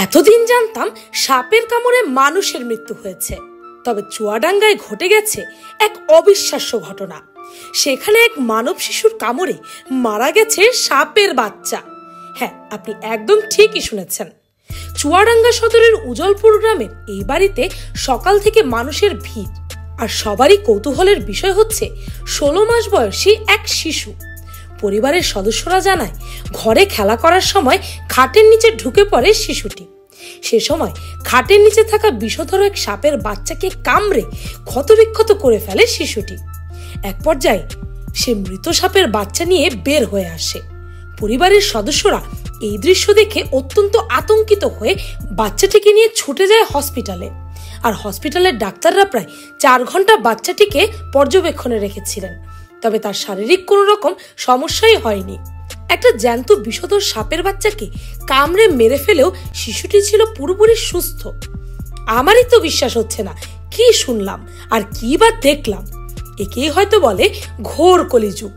এতদিন জানতাম সাপের কামড়ে মানুষের মৃত্যু হয়েছে, তবে চুয়াডাঙ্গায় ঘটে গেছে এক অবিশ্বাস্য ঘটনা। সেখানে এক মানব শিশুর কামড়ে মারা গেছে সাপের বাচ্চা। হ্যাঁ, আপনি একদম ঠিকই শুনেছেন। চুয়াডাঙ্গা সদরের উজলপুর গ্রামের এই বাড়িতে সকাল থেকে মানুষের ভিড়, আর সবারই কৌতূহলের বিষয় হচ্ছে 16 মাস বয়সী এক শিশু। পরিবারের সদস্যরা জানায়, ঘরে খেলা করার সময় খাটের নিচে ঢুকে পড়ে শিশুটি। সে সময় খাটের নিচে থাকা বিষধর এক সাপের বাচ্চাকে কামড়ে ক্ষতবিক্ষত করে ফেলে শিশুটি। এক পর্যায়ে সে মৃত সাপের বাচ্চা নিয়ে বের হয়ে আসে। পরিবারের সদস্যরা এই দৃশ্য দেখে অত্যন্ত আতঙ্কিত হয়ে বাচ্চাটিকে নিয়ে ছুটে যায় হসপিটালে। আর হসপিটালের ডাক্তাররা প্রায় 4 ঘন্টা বাচ্চাটিকে পর্যবেক্ষণে রেখেছিলেন, তবে তার শারীরিক কোনো রকম সমস্যাই হয়নি। একটা জ্যান্ত বিষধর সাপের বাচ্চাকে কামড়ে মেরে ফেলেও শিশুটি ছিল পুরোপুরি সুস্থ। আমারই তো বিশ্বাস হচ্ছে না, কি শুনলাম আর কি বা দেখলাম। একেই হয়তো বলে ঘোর কলিযুগ।